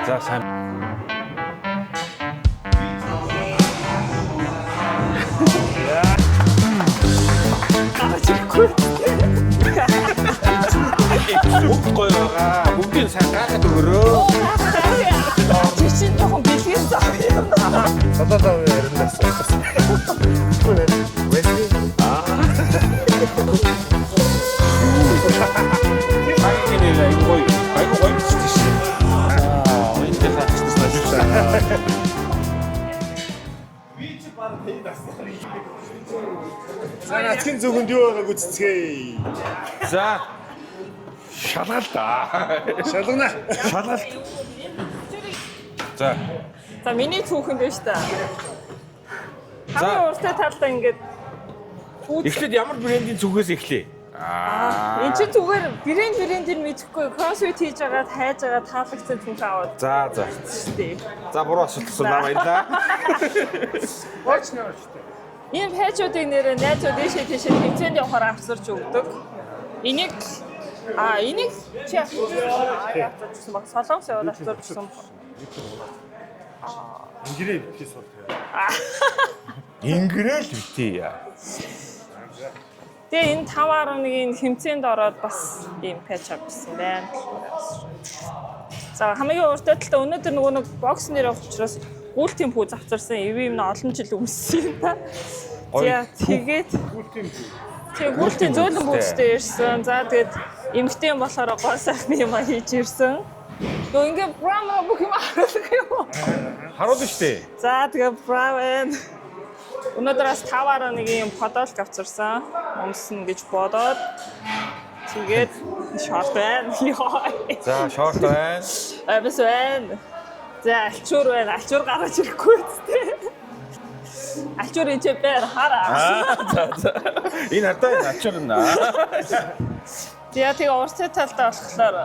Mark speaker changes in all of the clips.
Speaker 1: За сайн. Бүгд гоё байгаа. Бүгдийг сайн гахаад өгөрөө.
Speaker 2: Жишээ нь жоохон бэлгэн зав юм.
Speaker 1: Садаа яриндаас. Вэсли.
Speaker 3: Санаачгийн зүгэнд юу байгааг үзцгээе.
Speaker 1: За. Шалгал да.
Speaker 3: Шалгана.
Speaker 1: Шалгал. За.
Speaker 2: За миний түүхэнд байна шүү дээ. Хамгийн уртай талдаа ингээд
Speaker 1: Эхлээд ямар брендийн зүгээс эхлэе?
Speaker 2: энэ чинь зүгээр брэндийг мэдэхгүй кроссфит хийж байгаа хайж байгаа таалагдсан түүх аваад.
Speaker 1: За. За буруу асуулт асуунаа баярлаа.
Speaker 2: Энэ хайжуудыг нэрээ найзууд дэшээ тэмцээнд явахаар авчирч өгдөг. Энийг чи авчирчсан баг солонгос яваад авчирчсан.
Speaker 3: Ингэрээ битгий суул.
Speaker 1: Ингэрэл битээ яа.
Speaker 2: Тэгээ энэ 5.1-ийн хэмцээнд ороод бас ийм пэйж авчихсан байна. За хамгийн уртай талдаа өнөөдөр нөгөө нэг бокс нэр авах учраас гүйлтийн пүү завцарсан эв юм олон жил өмссөн юм да. Тэгээд гүйлтийн зөөлөн пүүцтэй ирсэн. За тэгээд эмгтэн болохоор гоо сайхны юм хийж ирсэн. Нөгөө ингээ браво бүх юм харуулах юм.
Speaker 1: Харуулна штэ.
Speaker 2: За тэгээд браво. Өнөөдрөөс 5.1-ийн подолк авчирсан. Өмснө гэж бодоод тэгээд шорт байна.
Speaker 1: За шорт байна.
Speaker 2: Бас байна. За альчуур байна. Альчуур гаргаж ирэхгүй үстэй. Альчуур энэ ч бэр хараа.
Speaker 1: За. Энэ хатаа ачаар наа.
Speaker 2: Тэгээ урсгал талдаа болохоор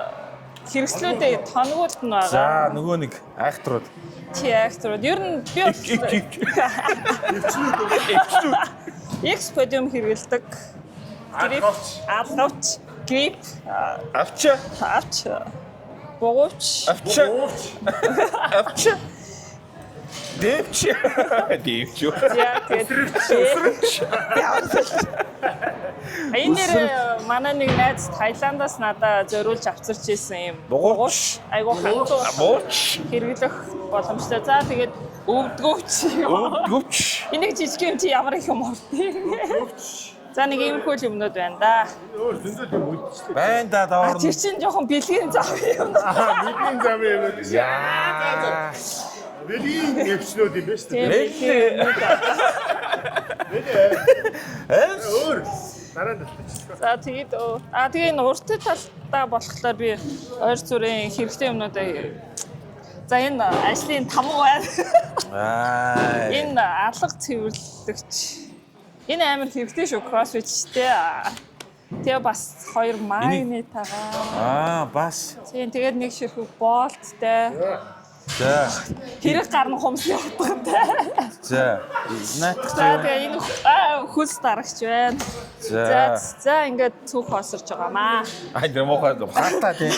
Speaker 2: хэрэгслүүдээ тоногуут нь байгаа.
Speaker 1: За нөгөө нэг айхтрууд.
Speaker 2: Театрууд ер нь би X podium хэрэгэлдэг. Грип, авч, богоч, Дэвч. Энэ манай нэг найз Таиландаас надад зориулж авчирч ирсэн юм.
Speaker 1: Богоч.
Speaker 2: Айгуу хатуу.
Speaker 1: Богоч.
Speaker 2: Хэрэглэх боломжтой. За тэгээд өвдгөвч. Энийг жижиг юм чи ямар их юм ордё. За нэг иймэрхүү юмнууд байна да.
Speaker 1: Байна да доор.
Speaker 2: Тэр чинь жоохон бэлгийн зав юм.
Speaker 3: Бидний зам юм.
Speaker 1: Яа.
Speaker 3: Бидний нэвчлүүд юм байна шүү дээ. Өөр дараа нь талчихсан.
Speaker 2: За тэгээд тэгээ энэ уртын талдаа болохоор би ойр зүрийн хэрэгтэй юмнуудаа за энэ ажлын тамга байна. Энэ алга цэвэрлэгч. Энэ амар хэрэгтэй шүү кроссфитчтэй. Тэгээ бас 2 магнит байгаа.
Speaker 1: Бас.
Speaker 2: Тэгээд нэг ширхэг болттэй.
Speaker 1: За.
Speaker 2: Хэрэг гарна хумс явдаг.
Speaker 1: За. Наатах.
Speaker 2: За тэгээ энэ хөлс дарагч байна. За ингээд цүх хосорч байгаамаа.
Speaker 1: Тэр мохоо хатаа тий.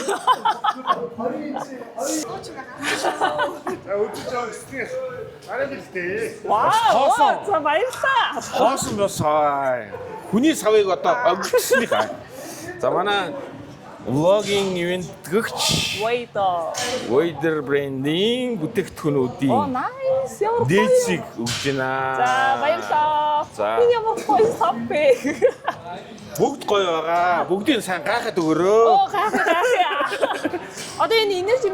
Speaker 3: Өдөж авчихсан. Арай бэлтэй.
Speaker 2: Вау. За баярлалаа.
Speaker 1: Хоосон босоо. Хүний савыг одоо огцсны хаа. За манай влогинг ивент гэгч Wader брендинг бүтээгдэхүүнүүдийн
Speaker 2: nice.
Speaker 1: дээсийг өгч байна.
Speaker 2: За баярлалаа.
Speaker 1: За.
Speaker 2: Энэ ямар гоё савбэ.
Speaker 1: Бүгд гоё байгаа. Бүгдийг сайн гахаад өгөрөө.
Speaker 2: Гахаа. Одоо энэ энержи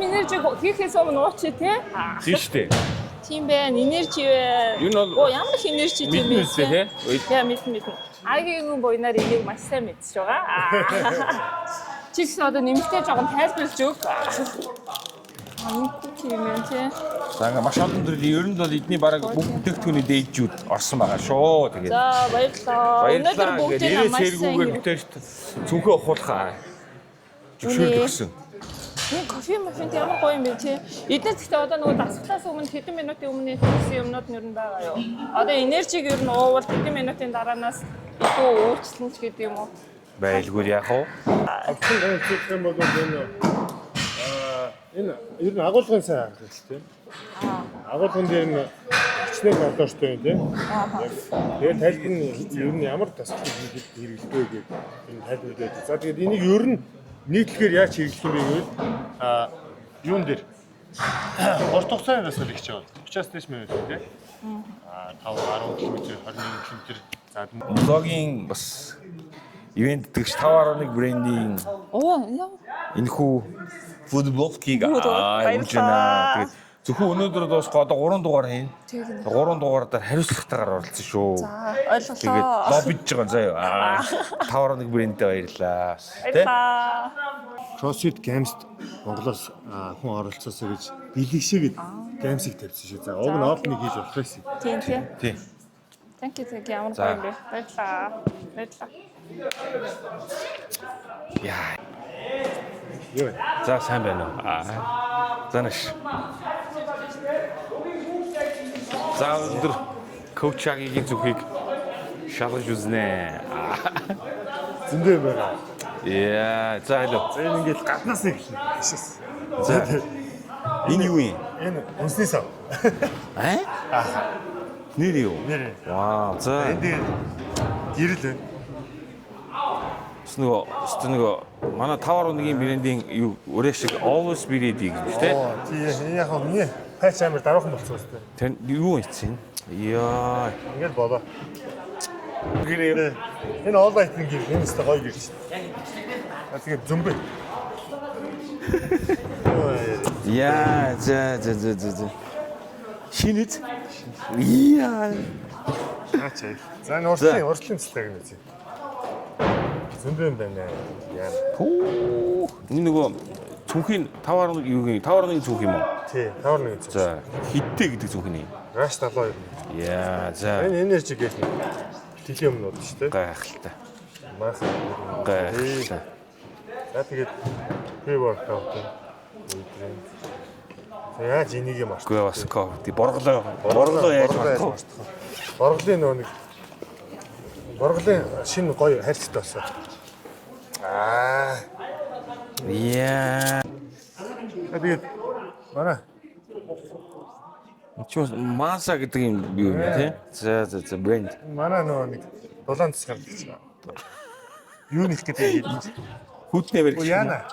Speaker 2: хийхээс өмнө ууч тий?
Speaker 1: Тийм штэ.
Speaker 2: Тийм байна. Энержи байна.
Speaker 1: Энэ бол
Speaker 2: ямар их энержи тийм бэ?
Speaker 1: Мэднэ тий.
Speaker 2: Яа мэднэ. Агийн буйнаар энийг маш сайн мэдчихэж байгаа. Чигс одоо нэмэлтээ жоохон тайлбарлаж өг. Тийм ээ тий.
Speaker 1: За ингээ маш олон төрлийн ер нь бол эдний бараг бүх бүтээгдэхүүний дээжүүд орсон байгаа шүү. Тэгээд.
Speaker 2: За баярлалаа. Өнөөдөр бүгдээ маш сайн
Speaker 1: бүтээж цүнхөө ухуулахаа. Зөвшөөрөл өгсөн.
Speaker 2: Энэ кофе мафинд ямар гоё юм бэ тий. Эдгээр гэхдээ одоо нөгөө дасгалаас өмнө хэдэн минутын өмнө хийсэн юмнууд нь ер нь байгаа юу? Одоо энержиг ер нь уувал хэдэн минутын дараанаас илүү өөрчлөн ч гэдэг юм уу?
Speaker 1: Байлгүй яах вэ?
Speaker 3: Авсан гэнцэх юм бол энэ Энэ ер нь агуулгын сайн харах л тийм. Агуулгын дээр нь хичнээн колортой юм тийм. Тэгээд тайлбар нь ер нь ямар тасалбар хэрэглэдэг гэдэг энэ тайлбар дээр. За тэгээд энийг ер нь нийтлэгээр яаж хэрэглэх юм бэ гэвэл юун дээр урт хугацааны тасалбар хийж байгаа. 30-аас дээш минут тийм. 5 10 км 21 км за
Speaker 1: Блогийн бас ивент тэгш 5.1 брендинг
Speaker 2: Оо яа.
Speaker 1: энэхүү фуд блогкийг
Speaker 2: Баярлалаа.
Speaker 1: явуулж байна. Тэгээд зөвхөн өнөөдөр дуусах одоо 3 дугаар хийн.
Speaker 2: Тэгээд
Speaker 1: 3 дугаараар хариуцлагатайгаар оролцсон шүү.
Speaker 2: за
Speaker 1: Тэгээд
Speaker 2: ойлголоо.
Speaker 1: лоббиж байгаа заяа. 5.1 брендтэй баярлалаа.
Speaker 2: Баярлалаа.
Speaker 3: CrossFit Games Монголоос хүн оролцоосоо гэж бэлгшээгээд Games-ийг тавьсан шүү. За уг нь оолныг хийж болох байсан.
Speaker 2: Тийм тийм.
Speaker 1: Тий.
Speaker 2: Thank you ямар
Speaker 1: За.
Speaker 2: гоё юм бэ. Баярлалаа. Баярлалаа.
Speaker 1: Яа.
Speaker 3: Юу вэ?
Speaker 1: За сайн байна уу? Занаш. За өндөр коуч агийн зүхийг шалгаж үзнэ.
Speaker 3: Зөндөө байгаа.
Speaker 1: Яа, за хэлөө.
Speaker 3: За энэ ингээд гаднаас эхэлнэ. Тийшээс.
Speaker 1: За. Энэ юу юм?
Speaker 3: Энэ үнсний сав.
Speaker 1: Нэр юу?
Speaker 3: Нэр.
Speaker 1: Вау, за.
Speaker 3: Энд гэрэл байна.
Speaker 1: Нөгөө манай 5.1-ийн брендинг юу өрөө шиг always be ready гэж тийм.
Speaker 3: Оо тийм яг миний пайч амир дараахан болсон үстэй.
Speaker 1: Тэр юу ийцэн? Яа.
Speaker 3: Ингээд болоо. Гэрээ. Энэ all light-ийн гэр энэ өстой гоё гэр чинь. Тэгээд зөмбө.
Speaker 1: Яа, за. Шинэт. Яа.
Speaker 3: Ачаа. За энэ уртлын цэцлэг юм үзье. Зөндөө юм байна. Яа.
Speaker 1: Хөө. Энэ нөгөө цүнхийн 5.1 юугийн 5.1 цүнх юм уу?
Speaker 3: Тий, тавар нэг цэцлэг.
Speaker 1: За, хиттэй гэдэг цүнх нь.
Speaker 3: Раш 72.
Speaker 1: Яа, за.
Speaker 3: Энэ энержи гэх юм. Тэлийн өмнөд шүү дээ.
Speaker 1: Гайхалтай.
Speaker 3: Мас.
Speaker 1: Гайхалтай.
Speaker 3: За тэгээд pre-workout. Яаж энийг юм ааш.
Speaker 1: Гүй бас кофе. Борголоо яаж болох вэ?
Speaker 3: Борголын нөгөө нэг Борголын шинэ гоё харилцаатай болсон.
Speaker 1: Яа.
Speaker 3: Тэгээд манай
Speaker 1: Чус маса гэдэг юм юу юм тий? За брэнд.
Speaker 3: манай нөгөө нэг дулаан цэцэг гарч байна. Юу нэх гэдэг юм.
Speaker 1: Хүтнээ барих.
Speaker 3: Яана.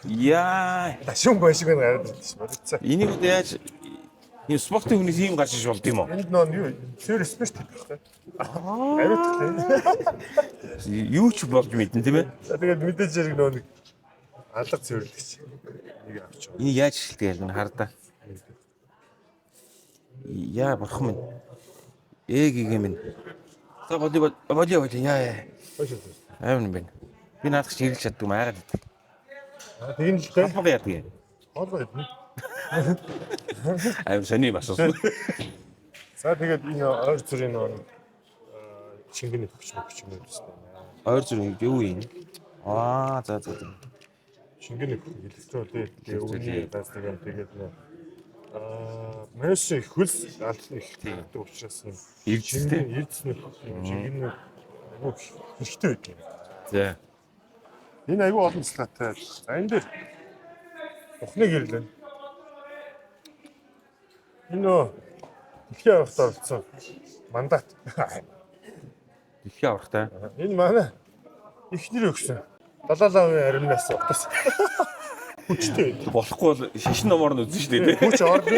Speaker 1: Яа.
Speaker 3: Дашун байшиг нь гараад ирсэн шүү дээ.
Speaker 1: Энийг одоо яаж энэ спортын хүнээс ийм гарч иж болд юм уу?
Speaker 3: Энд нөгөө юу цэвэр спорт хийх хэрэгтэй. Ариутгах.
Speaker 1: Юу ч болж мэдэн тийм ээ?
Speaker 3: Тэгээд мэдээж зэрэг нөгөө нэг алга цэвэрлэх чинь. Нэг авч.
Speaker 1: Энийг яаж шилдэг ял нь хардаа. Яа бурхан минь. Ээгийн минь. За боди яа. Аавн байна. Би наадах чинь ирэлж чаддаг маягаад идэг.
Speaker 3: Тийм л дээ.
Speaker 1: Хамгаа яадаг юм.
Speaker 3: Хоолой юм.
Speaker 1: Аав сони бас уу.
Speaker 3: За тэгээд энэ ойр зүрийн нөгөө шингэний хөвч юм байсан.
Speaker 1: Ойр зүрийн юу юм? За.
Speaker 3: Шингэний электрод дээр өвний газ тэгээд маш их хөлс алдсан их гэдэг учраас
Speaker 1: Ирдстэй.
Speaker 3: ирдсний шингэний хэрэгтэй байдаг.
Speaker 1: За.
Speaker 3: Энэ аюу олон цэцлэгтэй. За энэ дээр ухны гэрэл байна. Энэ дэлхийн аврагт оролцсон мандат.
Speaker 1: Дэлхийн аврагтай.
Speaker 3: Энэ манай ихнэр өгсөн. Далаалавын аримнаас утас. Хүчтэй.
Speaker 1: Болохгүй бол шашин номоор нь үзэн шүү дээ.
Speaker 3: Хүч орно.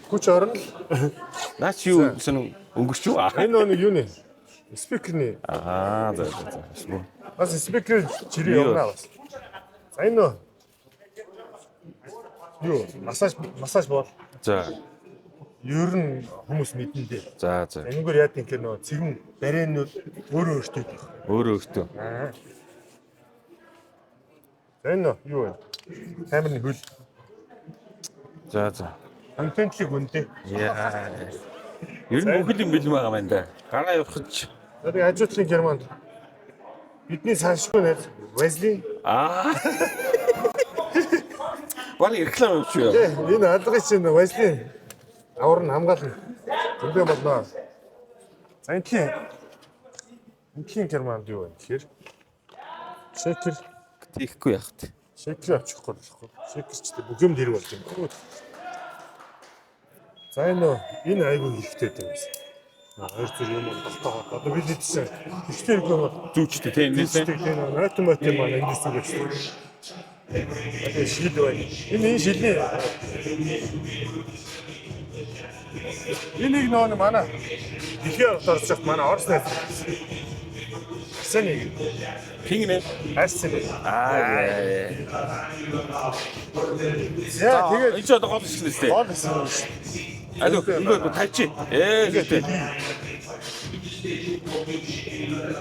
Speaker 3: Хүч орно.
Speaker 1: Наач юу гэсэн өнгөрч юу?
Speaker 3: Энэ нэг юу нэ? Спикерний.
Speaker 1: За.
Speaker 3: Бас спикер чирээ явна бас. За энэ юу массаж бол.
Speaker 1: За.
Speaker 3: Ер нь хүмүүс мэдэн дээ.
Speaker 1: За.
Speaker 3: Энэгээр яа гэвэл нөө цэгэн барайнууд өөрөө өөртөө байх.
Speaker 1: Өөрөө.
Speaker 3: За энэ юу вэ? Камерны хөл.
Speaker 1: За.
Speaker 3: Контентлиг үндэ.
Speaker 1: Яа. Ер нь бүх юм бэлэн байгаа юм да. Гараа явахч.
Speaker 3: Тэгээд хажуудлын Германд бидний саншгүй найз Wesley.
Speaker 1: Баг реклам явууч юу?
Speaker 3: Энэ алгын чинь Wesley авар нь хамгаална. Зөндөө болно. За энэхийн Германд юу вэ гэхээр шекер
Speaker 1: Тийхгүй яах вэ?
Speaker 3: Шекер авчих болохгүй. Шекерчтэй бүх юм дэр болж юм. За энэ айгүй хэрэгтэй юм байна. Хоёр зүр юм бол тогтооход. Одоо бид ийдсэн ихтэй юм бол
Speaker 1: Зүүчтэй тийм нээсэн.
Speaker 3: тийм автомат юм аа эндээс ингэж. Одоо шил байна. Энэ шилний. Энийг нөө манай дэлхийн орж явах манай Орос найз. Сэнийг
Speaker 1: Пингнэ.
Speaker 3: арсан.
Speaker 1: За
Speaker 3: Тэгээд
Speaker 1: энэ ч одоо гол шиг нэстэй.
Speaker 3: гол гэсэн.
Speaker 1: Алуу ингээд тавьчих. Зүйтэй.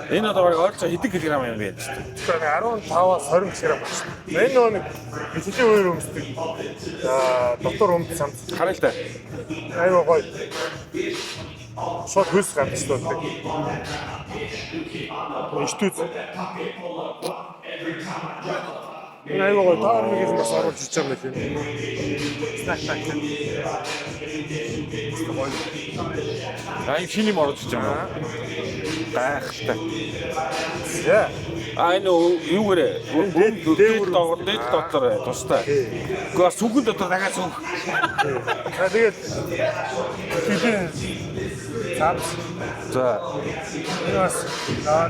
Speaker 1: Энэ одоо ойролцоо хэдэн килограмм юм бэ?
Speaker 3: 15-аас 20 кг байна. Энэ нэг хэдийн үеэр өмсдөг. Доктор өмд самт.
Speaker 1: Хараа л та.
Speaker 3: Айгаа гоё. Шот хөөс гарч байна. Иштүүц. Энэ айгаа гоё. Таар нэг юм бас оруулж ич байгаа юм байна. Снак.
Speaker 1: Аа энэ шиний морож ч юм уу? Гайхалтай.
Speaker 3: Яа.
Speaker 1: Энэ юугээрээ дээд дотор тустай. Гэхдээ сүгэн дотор дахиад сүг.
Speaker 3: Тэгээд хэдийн цааш.
Speaker 1: За
Speaker 3: Энэ бас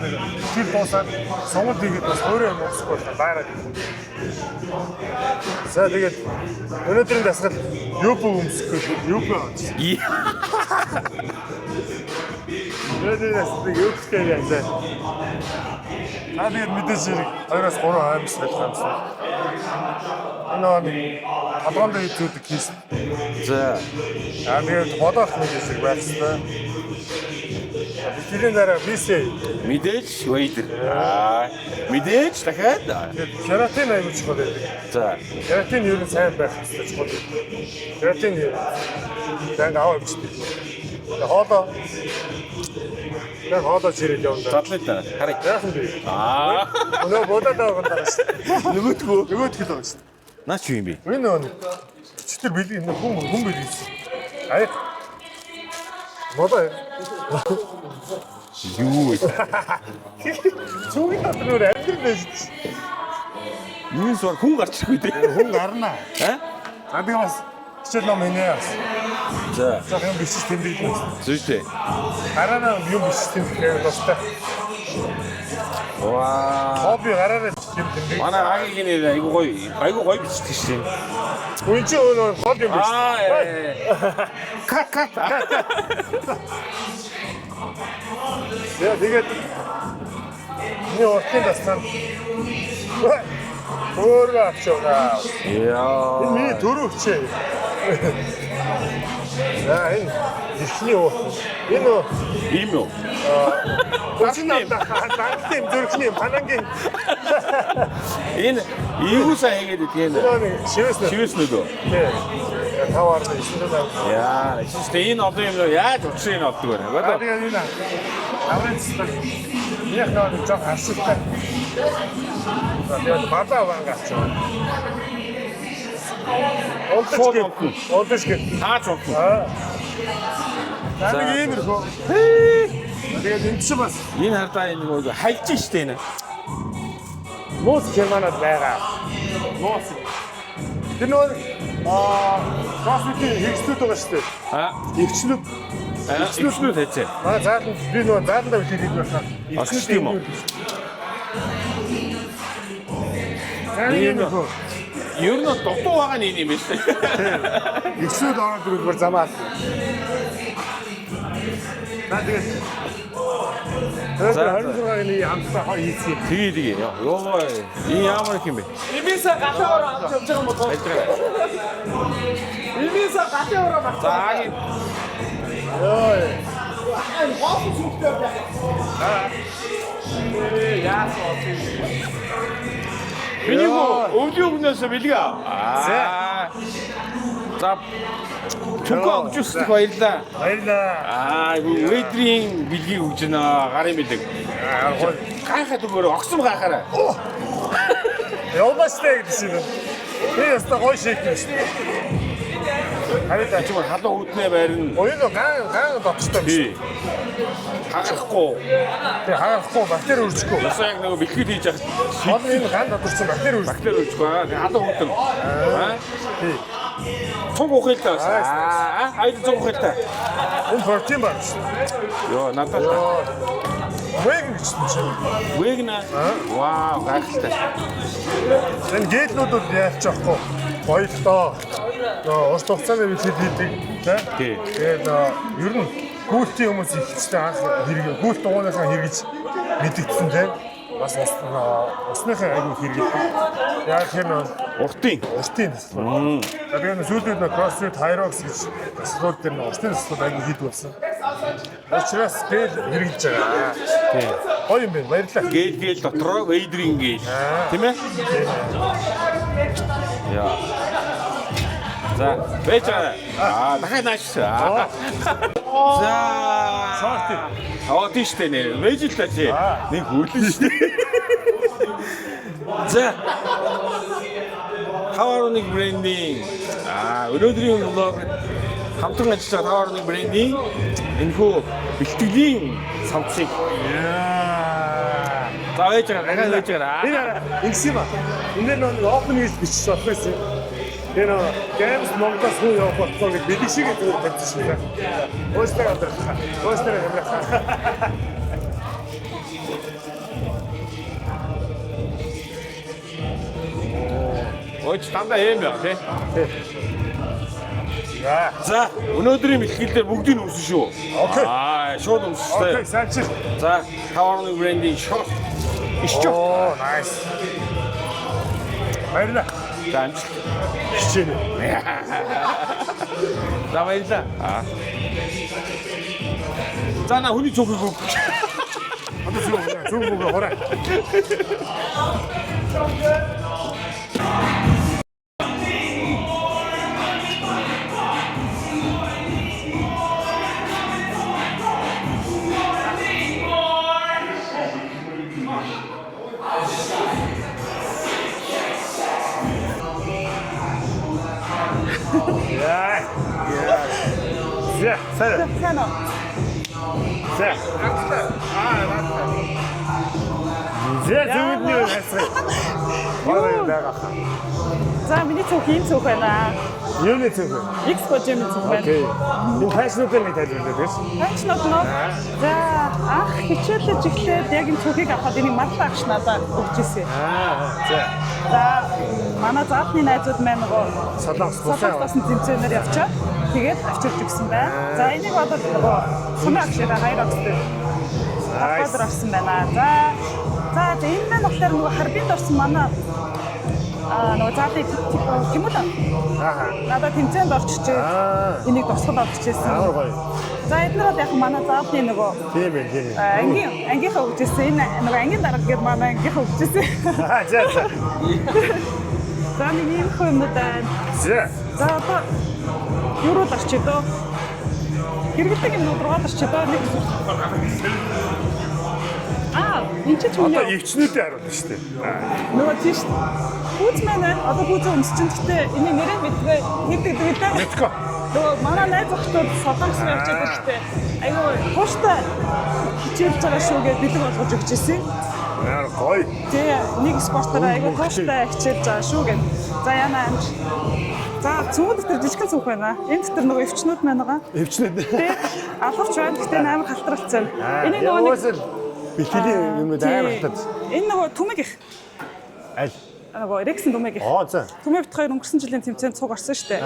Speaker 3: нэг тэр дуусаад сонгол хийгээд бас өөрөө юм уусах бол байгаад. За тэгээд өнөөдрийн дасгал юуп өмсөхгүй юуп авч. Өнөөдрийн юуптэй яасан. Тэгээд мэдээж хэрэг 2-3 хаймс болох юмсан. Энэ толгоонд хийдэг хийс.
Speaker 1: за
Speaker 3: Тэгээд бодох нэг хэсэг байх хэрэгтэй. Тэрийн дараа бисээ
Speaker 1: мэдээж вейдер. Мэдээж дахиад.
Speaker 3: кератин аягүй чухал байдаг.
Speaker 1: За
Speaker 3: Кератин ер нь сайн байх хэрэгтэй чухал. Кератин яг аваа бичдэг. Хоолоо чирэл явна.
Speaker 1: задлаа та. Харъя.
Speaker 3: Яахан бэ? Өнөө бодоод байгаа юм даа шүү.
Speaker 1: Нөгөөдгөө.
Speaker 3: Нөгөөдгөл байгаа шүү.
Speaker 1: Наач юу юм бэ?
Speaker 3: Энэ нэг өчтөр бэлэг хүн бэлэг. Аяг. Бодоо.
Speaker 1: Юу вэ?
Speaker 3: Цугийн дотор амьдрал байж шүү.
Speaker 1: Юу суур хүн гарч ирэхгүй дээ.
Speaker 3: Хүн гарнаа.
Speaker 1: Аа?
Speaker 3: Би бас хичээл ном инээ бас.
Speaker 1: За
Speaker 3: Зах юм биш тэмдэглэж байна.
Speaker 1: зүйтэй.
Speaker 3: Гараараа юм биш тэмдэглэх бастай.
Speaker 1: Ваа.
Speaker 3: Хобби гараараа тэмдэглэх.
Speaker 1: Манай агийн нэр айгу гоё бичдэг шин.
Speaker 3: Үн чи өөр хобби юм биш.
Speaker 1: Кат.
Speaker 3: Яа тэгээд миний уртын дастан. Өөр авчгаа.
Speaker 1: Яа.
Speaker 3: Энэ миний дөрөв хчээ. За энэ ихний урт. Энэ
Speaker 1: Ийм юу?
Speaker 3: Дантем зүрхний панангийн
Speaker 1: Энэ ийгүүсаа хийгээд идэх юм.
Speaker 3: шивэс
Speaker 1: Шивэснүүд үү?
Speaker 3: тий. Таваар эсвэл
Speaker 1: Яа, шинэ энэ одоо юм яаж учрыг нь олдог вэ? Бодоо.
Speaker 3: тэгээд энэ авралцдаг. Яг нэг жоо харсалтай. Тэгээд бадаа вангаач. Олдошгүй.
Speaker 1: Таач болов.
Speaker 3: За иймэрхүү. Тэгээд энэ ч бас
Speaker 1: Энэ хардаа энэ нөгөө хальж штэ энэ.
Speaker 3: муус германад байгаа. Муус. Тэр нөгөө косметик хэрэгслүүд байгаа шүү дээ. Игчлүүд.
Speaker 1: Игчлүүд хэзээ.
Speaker 3: Манай зааланд би нөгөө зааландаа үлдээд байна.
Speaker 1: Орчд юм уу?
Speaker 3: Иймэрхүү.
Speaker 1: Ер нь дутуу байгаа нь юм шүү дээ.
Speaker 3: Игчлүүд ороод ирвэл замаа. Тэгээд 26-ны амттай хийсэн.
Speaker 1: Тэгээ. Йоо. Энэ ямар их юм бэ?
Speaker 2: Ивиса гатаар авч явж байгаа юм бол. Ивиса гатаар авч.
Speaker 1: За агийн
Speaker 3: Йоо.
Speaker 2: Энэ хоол сүхтэй байх. Яасаа.
Speaker 1: Энийг өвлөөгнөөс бэлгээ. За. Түнхөө өгчүүлсэх баярлаа.
Speaker 3: Баярлаа.
Speaker 1: Вейдрийн бэлгийг өгч нэ гарын бэлэг. Гайхаад өгөөрэй, огсом гайхаарай.
Speaker 3: Явбастай гэсэн юм. Би яста гоё шийдэж шүү. Харин
Speaker 1: чимээ халуун үүднээ байрна.
Speaker 3: Оёо гаан дотстой биш.
Speaker 1: Хагахгүй.
Speaker 3: Тэг хагахгүй бактери үржихгүй.
Speaker 1: Уусаа яг нэг бэлтгэл хийж яхад
Speaker 3: Гол энэ гаан доторч бактери үржих.
Speaker 1: бактери үүсгүй. Халуун үүдэн.
Speaker 3: Тий.
Speaker 1: Цуг ухаалтай байна. Хайд цуг ухаалтай.
Speaker 3: Энэ протеин байна шүү.
Speaker 1: Йоо, надад
Speaker 3: Веган гэж чинь.
Speaker 1: вегна. Вау, гайхалтай.
Speaker 3: Энэ гээлнүүд бол яалч аахгүй. Гоёлтоо. Урт хугацааны бэлтгэл хийдэг.
Speaker 1: Тий.
Speaker 3: Тэгээд ер нь гүйлтийн хүмүүс ихтэй анх хэрэг гүйлт дугууныхаа хэрэгж мэдэгдсэн тийм. Бас усныхаа аягүй хэрэглэдэг. Яг тэр
Speaker 1: Уртын.
Speaker 3: уртын төсөл. Тэгээд сүүлдээ CrossFit Hyrox гэж төслүүд дээр уртын төслүүд аягүй хийдэг болсон. Учираас гээл хэрэглэж байгаа.
Speaker 1: Тий.
Speaker 3: Гоё юм байна. Баярлалаа.
Speaker 1: Гээл дотроо вейдринг гээл. Тийм ээ? Яа. За, байж байгаа. Дахиад нааш. За.
Speaker 3: Шорт.
Speaker 1: Тийштэй нэ. Вэж л та чи. Нэг хүрлэн штэ. За. Таварны брендинг. Өнөөдрийн влог хамтран ажиллаж байгаа таварны брендинг энэхүү бэлтгэлийн самцыг. За байж байгаа. Дахиад байж байгаа.
Speaker 3: Энэ ингэсэн ба. Энд нэг open хийж бичиж болох байсан. Тэр Games Mongols хуу явах болтгоо гэж бид шиг зүгээр бодсон шүү дээ. Өөртөө амдрахаа. Өөртөө амдрахаа.
Speaker 1: Ой, дандаа юм байна тий.
Speaker 3: Яа.
Speaker 1: За, өнөөдрийн бэлтгэлээр бүгдийг үсэн шүү.
Speaker 3: Окей.
Speaker 1: Шууд үстэй.
Speaker 3: Окей, сайчин.
Speaker 1: За, таварны брендинг шорт. Ишчо.
Speaker 3: Оо, nice. Баярлалаа.
Speaker 1: За, амжилт.
Speaker 3: Хичээнэ.
Speaker 1: За, баярлалаа. За, на хүний цогыг өг.
Speaker 3: Одоо зүг мөгөө хороо. Ja, säg det. Säg. Зэ зүгт нь хайсраа. Бага байгаа.
Speaker 2: За миний цог ийм цог байна.
Speaker 3: Юуны зүг вэ?
Speaker 2: Expo gym цог байна.
Speaker 3: Окей. Энэ фэшнүүдээр нэг тайлбарлаад байна.
Speaker 2: Фэшнүүд нөө. За анх хичээлж эхлээд яг энэ цогийг авахад энийг мартаа агш надад өгч ирсэн.
Speaker 3: За.
Speaker 2: За манай заалтны найзууд маань нөгөө
Speaker 3: Солонгос
Speaker 2: Солонгосын тэмцээнээр явчаад тэгээд авчирч өгсөн байна. За энийг бодоод нөгөө сумын агшаа Hyrox дээр аваад авсан байна. За энэ маань болохоор нөгөө харбинд орсон манай нөгөө заалтын тэмүүд надад тэмцээнд орчихжээ. Энийг тусгал авч ирсэн.
Speaker 3: Амар гоё.
Speaker 2: За эднэрд яг манай заалтны нөгөө
Speaker 3: Тийм ээ, тийм.
Speaker 2: ангийнхаа өгчээсэн. Энэ нөгөө ангийн дарга гэдэг манай ангийнхаа өгчээсэн.
Speaker 3: За.
Speaker 2: За нэг юм хүмүүс байна. За одоо юу л арч идөө. Хэрэгэлдэг юм уу руу арч идөө нэг. Энд ч юм
Speaker 3: Одоо
Speaker 2: яа.
Speaker 3: өвчнүүдээ харуулна шүү дээ.
Speaker 2: Нөгөө тийш. Хүүц мэн одоо хүүц өмс чинь гэхдээ энэ нэрээ мэдгүй нэгдэг дүүлээ.
Speaker 3: Мэдгүй.
Speaker 2: Нөгөө манай найз охтууд Солонгос руу явж байгаа гэхдээ айгүй тууштай хичээлж байгаа шүү гэж бэлэг болгож өгч ирсэн.
Speaker 3: Яа гоё.
Speaker 2: Тэгээ нэг спортоор айгүй тууштай хичээлж байгаа шүү гэж. За яна амж. За цүмэд дээр жижигхэн цүнх байна. Энэ дотор нөгөө өвчнүүд маань байгаа.
Speaker 3: Өвчнүүд.
Speaker 2: Тэ алхавч байна гэхдээ амар халтаралцсан. Энийг нөгөө
Speaker 3: нэг бэлтгэлийн юмнууд амар хатад.
Speaker 2: Энэ нөгөө түмэг их.
Speaker 3: Аль?
Speaker 2: Нөгөө Рексийн түмэг их.
Speaker 3: За.
Speaker 2: Түмэг бит хоёр өнгөрсөн жилийн тэмцээнд цуг орсон шүү дээ.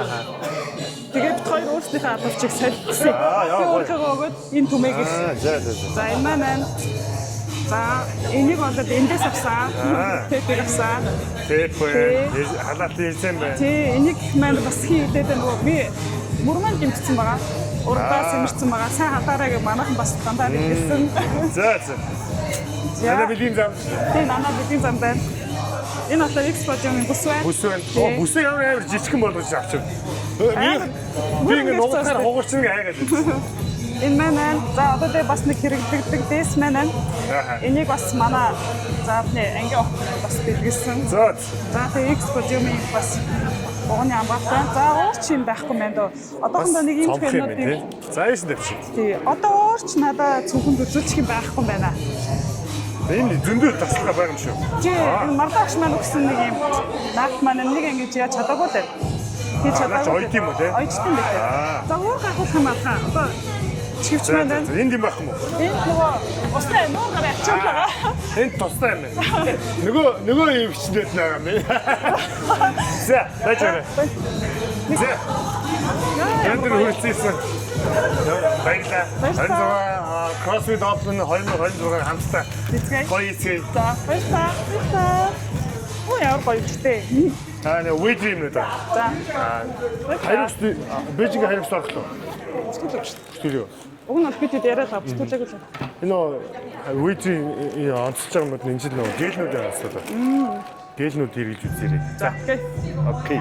Speaker 2: Тэгээд бит хоёр өөрсдийнхээ албавчийг солилцсон. Тэгээд өөрхөө өгөөд энэ түмэг их.
Speaker 3: За.
Speaker 2: За энэ маань. За энийг болоод эндээс авсан. Тэпийг авсан.
Speaker 3: Тэп вэ? Халаат ирсэн байна.
Speaker 2: Тий, энийг маань бас хийлээд нөгөө би мөрмөн гимтсэн байгаа. Урдаас имэрсэн байгаа. Сайн хадаараа гэж манайхан бас дандаа хэлсэн.
Speaker 3: За. Яна бидний зам.
Speaker 2: Тий, нанаа бидний зам байна. Энэ болохоор Expo Gym-ийн бүс байна.
Speaker 3: Бүс байна. Бүсээ ямар жижигхэн болгож авчих. Би ингэ нугасаар хугарч нэг хайгаад байна.
Speaker 2: Энэ маань за одоо тэгээ бас нэг хэрэглэгддэг дэс маань. Энийг бас манай заавны анги охин бас бэлгэлсэн.
Speaker 3: За.
Speaker 2: За тэгээ Expo Gym-ийн бас
Speaker 4: Дуганы амбартай. За уурч юм байхгүй мэн дөө. Одоохондоо нэг юм хэмнүүд юм.
Speaker 3: За яасан дэвчээ.
Speaker 4: Тий. Одоо уурч надад цүнхэнд үзүүлчих юм байхгүй байна.
Speaker 3: Энэ зөндөө таслага байгаа юм шүү.
Speaker 4: Тий. Энэ мардагч маань өгсөн нэг юм. Наад маань нэг ингэж яаж чадаагүй дээ. Тий чадаагүй.
Speaker 3: Ойд юм уу те?
Speaker 4: Ойдтон дээ. За уурх авах юм аа. Одоо чивч маань байна.
Speaker 3: Энд юм байх юм уу?
Speaker 4: Энэ нөгөө устай нуур гараа ачаалаа.
Speaker 3: Энд тустай юм байна. Нөгөө юм хичнээл байгаа юм. За, бачаарай. За. Энд хүрчихсэн. Баярлалаа. Баярлалаа. CrossFit Open 2026 хамтдаа. Гоё эцэг.
Speaker 4: За, баярлалаа. Оо яар гоё ихтэй.
Speaker 3: Нэг weight юм уу та?
Speaker 4: За.
Speaker 3: Хайрс Бээжинг хайрс орлоо. Студио.
Speaker 4: Уг нь бид яриад авчихлаагүй л.
Speaker 3: Энэ weight онцолж байгаа юм энэ жил нөгөө гэлнүүд онцлоо. Гэлнүүд хэрэгж үзээрэй.
Speaker 4: За,
Speaker 3: окей.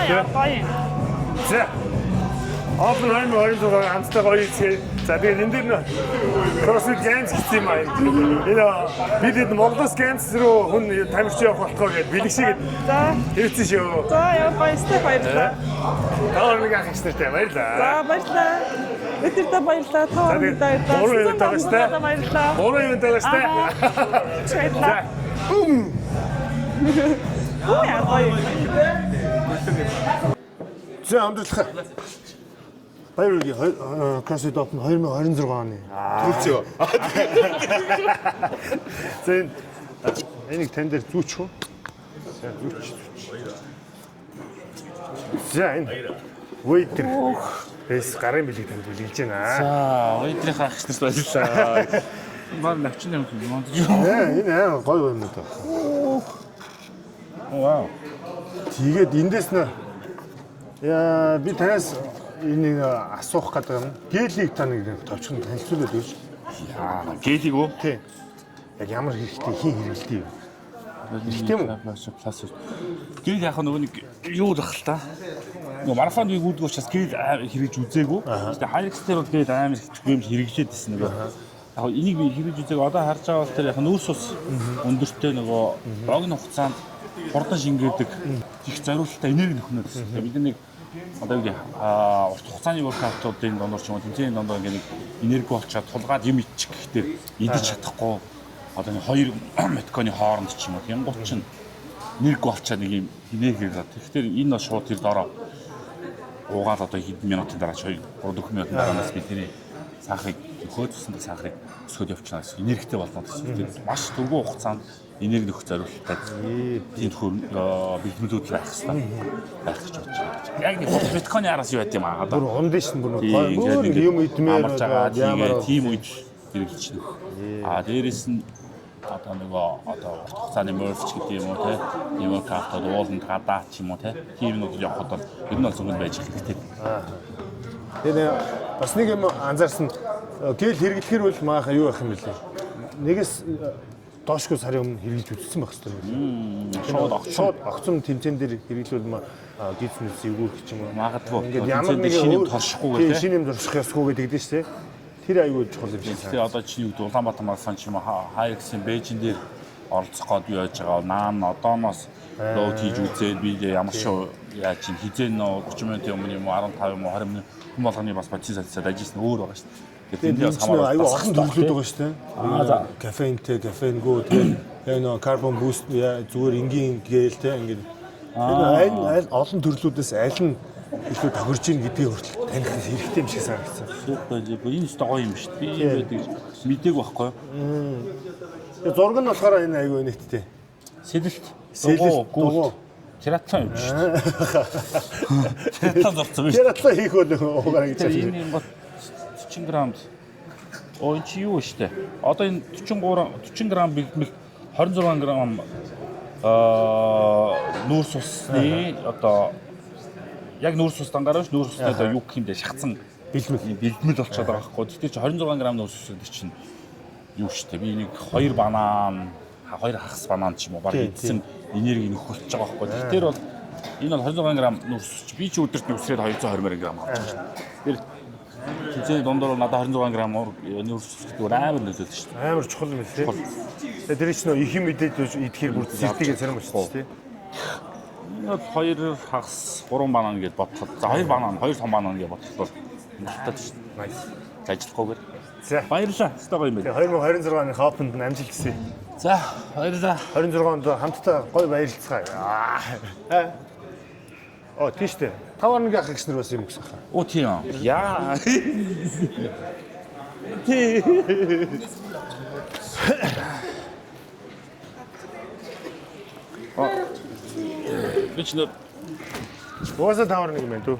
Speaker 4: яа гоё.
Speaker 3: За. Open 2026 хамтдаа гоё эцэг. За тэгээд энэ дэр CrossFit Games гэсэн юм аа. Энэ бид Монголоос Games руу хүн тамирч явах болохоо гэж бэлгшээгээд хэрэгцсэн шүү.
Speaker 4: За яа баяртай баярлалаа.
Speaker 3: Таар нэг ах ихтэй баярлалаа.
Speaker 4: За баярлалаа. Өдөртөө баярлалаа. Таар нэг баярлалаа.
Speaker 3: Гурван юм тавьстай.
Speaker 4: Баярлалаа.
Speaker 3: Гурван юм тавьстай.
Speaker 4: За. Оо яа гоё.
Speaker 3: За амжилт. Баярлалаа. CrossFit Open 2026 оны. Түлцөө. За энийг тань дээр зүүч үү? За зүүч. За энэ waiter. Эс гарын билег танд бүлгэлж байна.
Speaker 1: За, ойдрынхаа ах нарт баярлалаа. Маа навчин юм юм.
Speaker 3: Энэ аа гоё юм даа.
Speaker 1: Вау.
Speaker 3: Тэгээд эндээс нэ яа би танаас энийг асуух гэдэг юм. Гээлийг та нэг товчхон танилцуулаад өгөөч.
Speaker 1: Яа, гэлийг үү?
Speaker 3: Тий. Яг ямар хэрэгтэй хин хэрэгтэй юм. Хэрэгтэй юм уу?
Speaker 1: Гэл яг нөгөө нэг юу зах л та. Нөгөө марафонд би гүйдэг учраас гэл хэрэгж үзээгүй. Гэтэ хайркс дээр бол гэл амар хэцүү юм хэрэгжээд байсан нөгөө. Яг энийг би хэрэгж үзээгүй. Одоо харж байгаа бол тэр яг нүүрс ус өндөртэй нөгөө богино хугацаанд хурдан шингээдэг их зориулалтаа энерги нөхнөд байсан. Бид нэг одоо ингэ урт хугацааны воркаутуудын дондор ч юм уу тэмцээний дондор ингэ нэг энерги болчоод тулгаад юм ичих гэхдээ идэж чадахгүй одоо нэг 2 метконы хооронд ч юм уу тийм гут чинь энерги болчоод нэг юм энерги хэрэг. Тэгэхээр энэ шууд тэр дороо уугаад одоо хэдэн минутын дараа 3-4 минутын дараанаас би тэрний сахарыг хөөцсөн сахарыг өсгөд явчихнаас энергитэй болно гэсэн. Маш түргэн хугацаанд энерги нөх зориулалтад тийм хөр бэлтгэлүүд байх хэрэгтэй байх гэж бодож байна. Яг нэг биткойн араас юу байт юм аа одоо.
Speaker 3: Бүр ондишн бүр юм идмээр
Speaker 1: амарч байгаа тийм үед хэрэгжилж нөх. Дээрээс нь одоо нөгөө одоо урт хугацааны мөрч гэдэг юм уу те. Тийм workout-ууд ууланд гадаа ч юм уу те. Тийм нүд явахад бол ер нь зөвхөн байж хэрэгтэй.
Speaker 3: Тэгээ бас нэг юм анзаарсан гэл хэрэглэхээр бол мааха юу байх юм бэлээ. Нэгээс доошгүй сарын өмнө хэрэглэж үзсэн байх хэрэгтэй. Шууд огцом тэмцээн дээр хэрэглүүл гидснээс эвгүүрх ч юм уу.
Speaker 1: Магадгүй.
Speaker 3: Ингээд ямар нэг
Speaker 1: шинийг торшихгүйгээ те.
Speaker 3: Шинийг торших ёсгүй гэдэг дээ шүү дээ. Тэр аюул чухал юм шиг.
Speaker 1: Тэгээ одоо чи юу Улаанбаатар марафон ч юм уу хайрксын Бээжин дээр оролцох гээд юу яаж байгаа наан одооноос лоуд хийж үзээд би ямар шүү яаж чинь хизээ нөө 30 минутын өмнө юм уу 15 юм уу 20 минут хүм болгоны бас бодис салцаад ажилласан өөр байгаа шүү дээ.
Speaker 3: Тэгээд бас хамаагүй аюул олон төрлүүд байгаа шүү дээ. Кафентэй, кафенгүү тэгээ нөө карбон буст зүгээр энгийн гээл те ингээд аль олон төрлүүдээс аль нь илүү тохирж ийн гэдгийг хүртэл таних хэрэгтэй юм шиг санагдсан.
Speaker 1: Супер энэ ч гоё юм шүү дээ. Би юм байдаг мэдээг байхгүй.
Speaker 3: Тэгээ зураг нь болохоор энэ аюул нэгттэй. Сэлэлт дугуй
Speaker 1: Тератлон юм шүү дээ. Тератлон зорцсон юм шүү.
Speaker 3: Тератлон хийх бол уугаар гэж байна.
Speaker 1: Энэ юм 40 грамд. Оо энэ чи юу шүү дээ. Одоо энэ 40 грамм бэлтгэх 26 грамм нүүрс усны одоо яг нүүрс ус дангараа ш нүүрс усны одоо юу гэх юм бэ шахацсан бэлтгэл болчиход байгаа байхгүй. Тэгтээ чи 26 грамм нүүрс ус гэдэг чинь юу шүү дээ. Би нэг 2 банан 2 хагас банан ч юм уу баг идсэн энерги нөх болчих байгаа байхгүй. Тэгэхээр бол энэ бол 26 грамм нүүрс ус. Би ч өдөрт нүсрээд 220 грамм авч байгаа шүү дээ. Тэр тэнцээ дондор надад 26 грамм нүүрс ус гэдэг амар нөлөөлсөн шүү дээ.
Speaker 3: Амар чухал юм лээ. Тэгээ тэр чинь их юм идээд идэхээр бүр зэрдгийг царам болчихсон шүү дээ.
Speaker 1: Энэ бол 2 хагас 3 банан гэж бодоход. За 2 банан, 2 том банан гэж бодоход мартаад шүү.
Speaker 3: Nice.
Speaker 1: Ажиллахгүйгээр.
Speaker 3: За.
Speaker 1: Баярлалаа. Өстой гоё юм байна.
Speaker 3: 2026 оны Хоппонд амжилт хүсье.
Speaker 1: За, баярлалаа.
Speaker 3: 26 онд хамтдаа гоё баярлцгаая. Оо тийш дээ. 5 ах гиснэр бас юм гэсэн хаа.
Speaker 1: Оо тийм. Яа. Бич нөө.
Speaker 3: Уусаа 5 юм байна дүү.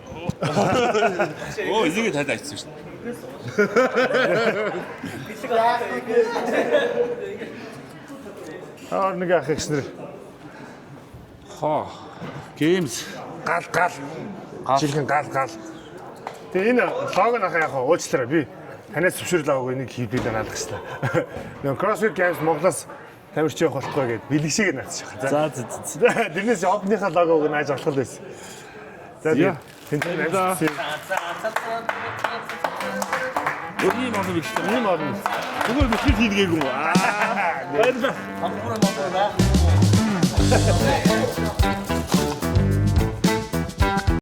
Speaker 1: Оо, энийг тайлаа хийсэн шүү.
Speaker 3: Ах гиснэр.
Speaker 1: Хоо. Games
Speaker 3: Гал. Чихэн гал. Тэгээ энэ лого нах яг уучлаарай би танаас зөвшөөрөл аваагүй нэг хийдэл наалах шээ. Нэг CrossFit Games Монголоос тамирч явах болохгүй гэд бэлгшээгээ наацчих.
Speaker 1: За.
Speaker 3: Тэрнээс опныхаа логог нааж болох байсан. За тэнцэн амжилт.
Speaker 1: Ийм орно биш.
Speaker 3: Ийм орно.
Speaker 1: Зүгээр бэлтгэл хийдгээгүй юм. Баярлалаа.